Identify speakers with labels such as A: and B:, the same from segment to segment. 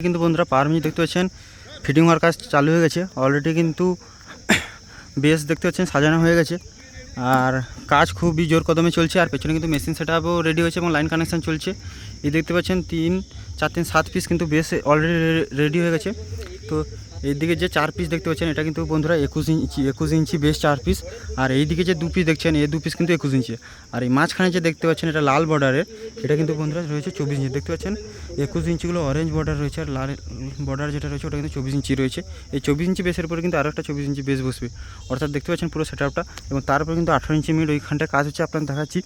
A: কিন্তু বন্ধুরা পারমিট দেখতে পাচ্ছেন ফিটিং হওয়ার কাজ চালু হয়ে গেছে অলরেডি, কিন্তু বেস দেখতে পাচ্ছেন সাজানো হয়ে গেছে আর কাজ খুবই জোর কদমে চলছে। আর পেছনে কিন্তু মেশিন সেটআপও রেডি হয়েছে এবং লাইন কানেকশন চলছে। এই দেখতে পাচ্ছেন 3 4 3 7 পিস কিন্তু বেস অলরেডি রেডি হয়ে গেছে। তো এইদিকে যে 4 পিস দেখতে পাচ্ছেন এটা কিন্তু বন্ধুরা 21 ইঞ্চি বেস 4 পিস। আর এইদিকে যে 2 পিস দেখছেন এই 2 পিস কিন্তু 21 ইঞ্চি। আর এই মাঝখানে যে দেখতে পাচ্ছেন এটা লাল বর্ডারের, এটা কিন্তু বন্ধুরা রয়েছে 24 ইঞ্চি। দেখতে পাচ্ছেন 21 ইঞ্চিগুলো অরেঞ্জ বর্ডার রয়েছে, আর লাল বর্ডার যেটা রয়েছে ওটা কিন্তু 24 ইঞ্চি রয়েছে। এই 24 ইঞ্চি বেসের উপরে কিন্তু আরও একটা 24 ইঞ্চি বেস বসবে, অর্থাৎ দেখতে পাচ্ছেন পুরো সেটআপটা। এবং তারপরে কিন্তু 18 ইঞ্চি মিড ওইখানটায় কাজ হচ্ছে, আপনার দেখাচ্ছি।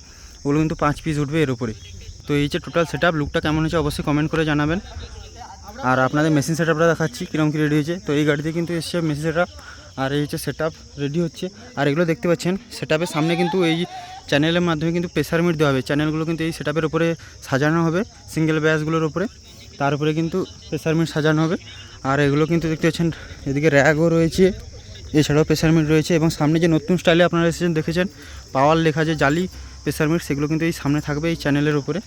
A: ওগুলো কিন্তু 5 পিস উঠবে এর উপরে। তো এই যে টোটাল সেটআপ লুকটা কেমন হয়েছে অবশ্যই কমেন্ট করে জানাবেন। আর আপনাদের মেশিন সেটআপটা দেখাচ্ছি কীরকম কী রেডি হয়েছে। তো এই গাড়িতে কিন্তু এসছে মেশিন সেটআপ, আর এই হচ্ছে সেটআপ রেডি হচ্ছে। আর এগুলো দেখতে পাচ্ছেন সেটআপের সামনে কিন্তু এই চ্যানেলের মাধ্যমে কিন্তু প্রেসার মিট দেওয়া হবে। চ্যানেলগুলো কিন্তু এই সেটআপের উপরে সাজানো হবে, সিঙ্গেল ব্যাসগুলোর উপরে, তার উপরে কিন্তু প্রেসার মিট সাজানো হবে। আর এগুলো কিন্তু দেখতে পাচ্ছেন এদিকে র্যাগও রয়েছে, এছাড়াও প্রেসার মিট রয়েছে। এবং সামনে যে নতুন স্টাইলে আপনারা এসেছেন দেখেছেন পাওয়ার লেখা যে জালি প্রেসার মিট, সেগুলো কিন্তু এই সামনে থাকবে এই চ্যানেলের উপরে।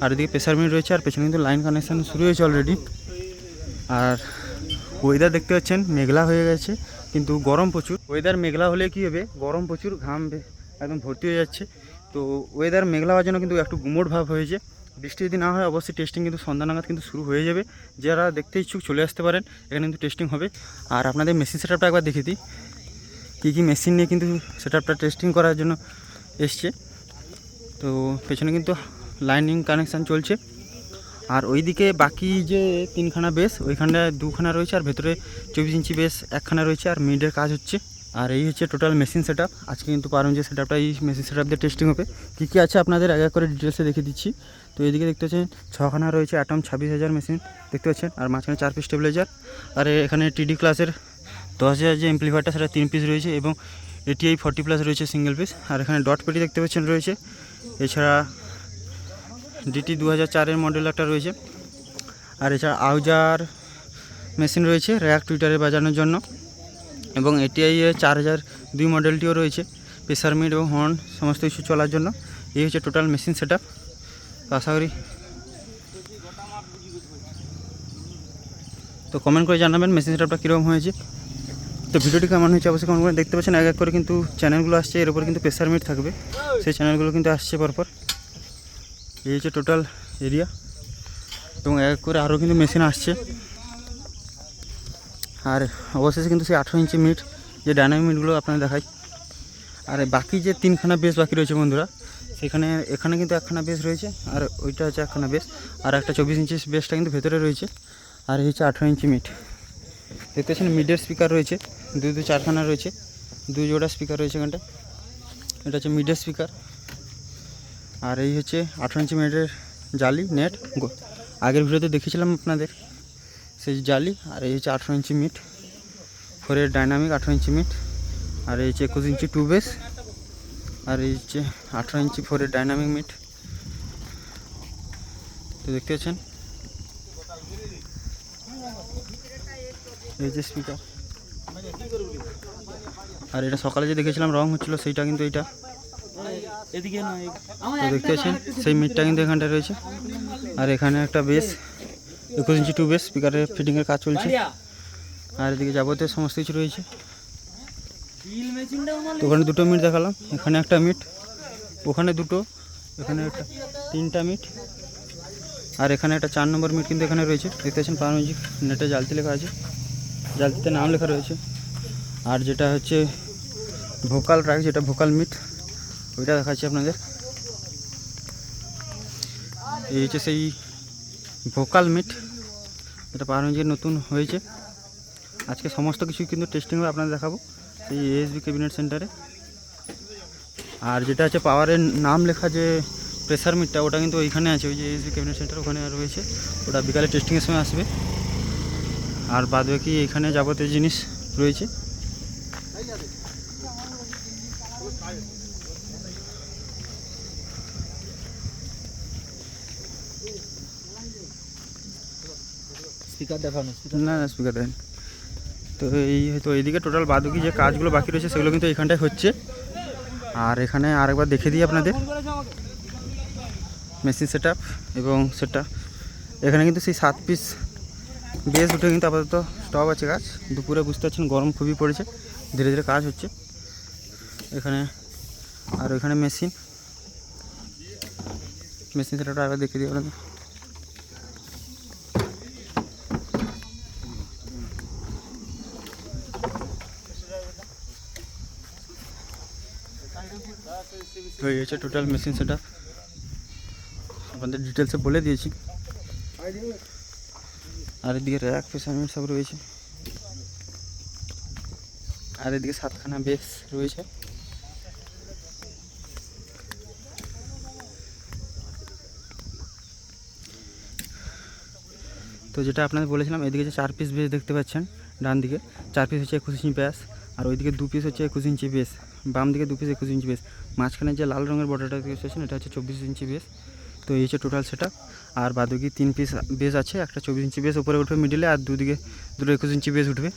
A: আর এদিকে প্রেসার মিট রয়েছে, আর পেছনে কিন্তু লাইন কানেকশান শুরু হয়েছে অলরেডি। আর ওয়েদার দেখতে পাচ্ছেন মেঘলা হয়ে গেছে, কিন্তু গরম প্রচুর। ওয়েদার মেঘলা হলে কী হবে, গরম প্রচুর, ঘাম একদম ভর্তি হয়ে যাচ্ছে। তো ওয়েদার মেঘলা হওয়ার জন্য কিন্তু একটু গুমোট ভাব হয়েছে। বৃষ্টি যদি না হয় অবশ্যই টেস্টিং কিন্তু সন্ধ্যা নাগাদ কিন্তু শুরু হয়ে যাবে। যারা দেখতে ইচ্ছুক চলে আসতে পারেন, এখানে কিন্তু টেস্টিং হবে। আর আপনাদের মেশিন সেটআপটা একবার দেখে দিই, কী মেশিন নিয়ে কিন্তু সেটআপটা টেস্টিং করার জন্য এসছে। তো পেছনে কিন্তু লাইনিং কানেকশান চলছে। আর ওইদিকে বাকি যে 3খানা বেস ওইখানটায় 2খানা রয়েছে, আর ভেতরে 24 ইঞ্চি বেস 1খানা রয়েছে, আর মিডের কাজ হচ্ছে। আর এই হচ্ছে টোটাল মেশিন সেটআপ। আজকে কিন্তু পারুন যে সেটআপটা এই মেশিন সেটআপ দিয়ে টেস্টিং হবে। কী কী আছে আপনাদের এক এক করে ডিটেলসে দেখে দিচ্ছি। তো এইদিকে দেখতে পাচ্ছেন 6খানা রয়েছে অ্যাটম 26,000 মেশিন দেখতে পাচ্ছেন, আর মাঝখানে 4 পিস স্টেবিলাইজার। আর এখানে টিডি ক্লাসের 10,000 যে এমপ্লিফায়ারটা সেটা 3 পিস রয়েছে, এবং ATI 40+ রয়েছে সিঙ্গেল পিস। আর এখানে ডট পেটি দেখতে পাচ্ছেন রয়েছে, এছাড়া DT 2004 মডেল একটা রয়েছে। আর এছাড়া আউজার মেশিন রয়েছে র্যাক টুইটারে বাজানোর জন্য, এবং ATI 4002 মডেলটিও রয়েছে প্রেসার মিট এবং হর্ন সমস্ত কিছু চলার জন্য। এই হচ্ছে টোটাল মেশিন সেটআপ। আশা করি তো কমেন্ট করে জানাবেন মেশিন সেটআপটা কীরকম হয়েছে। তো ভিডিওটি কেমন হয়েছে অবশ্যই কমেন্ট করে। দেখতে পাচ্ছেন এক এক করে কিন্তু চ্যানেলগুলো আসছে, এর উপরে কিন্তু প্রেসার মিট থাকবে, সেই চ্যানেলগুলো কিন্তু আসছে পরপর। এই হচ্ছে টোটাল এরিয়া, এবং এক করে আরও কিন্তু মেশিন আসছে। আর অবশেষে কিন্তু সেই 18 ইঞ্চি মিট যে ডাইনামিক মিটগুলো আপনারা দেখাই। আর বাকি যে 3খানা বেস বাকি রয়েছে বন্ধুরা, এখানে কিন্তু 1খানা বেস রয়েছে, আর ওইটা হচ্ছে 1খানা বেস, আর একটা 24 ইঞ্চি বেসটা কিন্তু ভেতরে রয়েছে। আর এই হচ্ছে 18 ইঞ্চি মিট। দেখতে পাচ্ছেন মিডের স্পিকার রয়েছে 4খানা রয়েছে, 2 জোড়া স্পিকার রয়েছে এখানটা। এটা হচ্ছে মিডের স্পিকার। আর এই হচ্ছে 18 ইঞ্চি মিটের জালি নেট, আগের ভিডিওতে দেখিয়েছিলাম আপনাদের সেই জালি। আর এই হচ্ছে 18 ইঞ্চি মিট 4-এর ডাইনামিক 18 ইঞ্চি মিট। আর এই হচ্ছে 21 ইঞ্চি 2 বেস। আর এই হচ্ছে 18 ইঞ্চি 4-এর ডাইনামিক মিট। তো দেখতে পাচ্ছেন এই যে স্পিকার। আর এটা সকালে যে দেখেছিলাম রং হচ্ছিল সেইটা কিন্তু এইটা। তো দেখতে পাচ্ছেন সেই মিটটা কিন্তু এখানটায় রয়েছে। আর এখানে একটা বেস 21 ইঞ্চি 2 বেস স্পিকারের ফিটিংয়ের কাজ চলছে। আর এদিকে যাবতীয় সমস্ত কিছু রয়েছে। তো ওখানে 2টো মিট দেখালাম, এখানে একটা মিট, ওখানে 2টো, এখানে একটা 3টা মিট। আর এখানে একটা 4 নম্বর মিট কিন্তু এখানে রয়েছে। দেখতে পাচ্ছেন পাওয়ার মিউজিক নেটে জালতি লেখা আছে, জালতিতে নাম লেখা রয়েছে। আর যেটা হচ্ছে ভোকাল ট্র্যাক, যেটা ভোকাল মিট, ওইটা দেখাচ্ছি আপনাদের। এই হচ্ছে সেই ভোকাল মিট, এটা পাওয়ার মিউজিক নতুন হয়েছে। আজকে সমস্ত কিছু কিন্তু টেস্টিং হবে, আপনাদের দেখাবো এই ASB ক্যাবিনেট সেন্টারে। আর যেটা আছে পাওয়ারের নাম লেখা যে প্রেসার মিটটা, ওটা কিন্তু ওইখানে আছে, ওই যে ASB ক্যাবিনেট সেন্টার ওখানে রয়েছে। ওটা বিকালে টেস্টিংয়ের সময় আসবে। আর বাদ বাকি এখানে যাবতীয় জিনিস রয়েছে। স্পিকার দেখানো না, স্পিকার দেন। তো এইদিকে টোটাল বাদবাকি যে কাজগুলো বাকি রয়েছে সেগুলো কিন্তু এইখানটায় হচ্ছে। আর এখানে আরেকবার দেখে দিই আপনাদের মেশিন সেটআপ এবং সেটা। এখানে কিন্তু সেই 7 পিস বেশ উঠে কিন্তু আপাতত স্টপ আছে কাজ। দুপুরে বুঝতে পারছেন গরম খুবই পড়েছে, ধীরে ধীরে কাজ হচ্ছে এখানে। আর ওইখানে মেশিন সেটাটা আবার দেখে দিই আপনাদের। তো এই হচ্ছে টোটাল মেশিন সেটা আপনাদের ডিটেলসে বলে দিয়েছি। আর এদিকে র্যাক পেসারমেন্ট সব রয়েছে, আর এদিকে 7খানা বেস রয়েছে। তো যেটা আপনাদের বলেছিলাম, এদিকে যে 4 পিস বেস দেখতে পাচ্ছেন ডান দিকে, 4 পিস হচ্ছে 21 ইঞ্চি ব্যাস, আর ওইদিকে 2 পিস হচ্ছে 21 ইঞ্চি বেস, বাম দিকে 2 পিস 21 ইঞ্চি বেস, মাঝখানে যে লাল রঙের বর্ডারটা দেখতেছেন এটা হচ্ছে 24 ইঞ্চি বেস। তো এই হচ্ছে টোটাল সেটা। আর বাদবাকি 3 পিস বেস আছে, একটা 24 ইঞ্চি বেস উপরে উঠবে মিডিলে, আর দুদিকে দুটো 21 ইঞ্চি বেস উঠবে,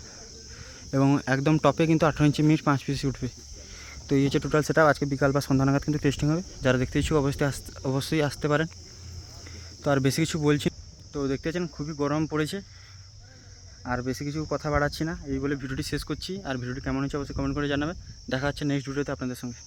A: এবং একদম টপে কিন্তু 18 ইঞ্চি মিট 5 পিস উঠবে। তো এই হচ্ছে টোটাল সেটা। আজকে বিকাল বা সন্ধ্যা নাগাদ কিন্তু টেস্টিং হবে। যারা দেখতে ইচ্ছুক অবশ্যই আসতে পারেন। তো আর বেশি কিছু বলছি, তো দেখতে পাচ্ছেন খুবই গরম পড়েছে, আর বেশি কিছু কথা বাড়াচ্ছি না, এই বলে ভিডিওটি শেষ করছি। আর ভিডিওটি কেমন হচ্ছে অবশ্যই কমেন্ট করে জানাবে। দেখা হচ্ছে নেক্সট ভিডিওতে আপনাদের সঙ্গে।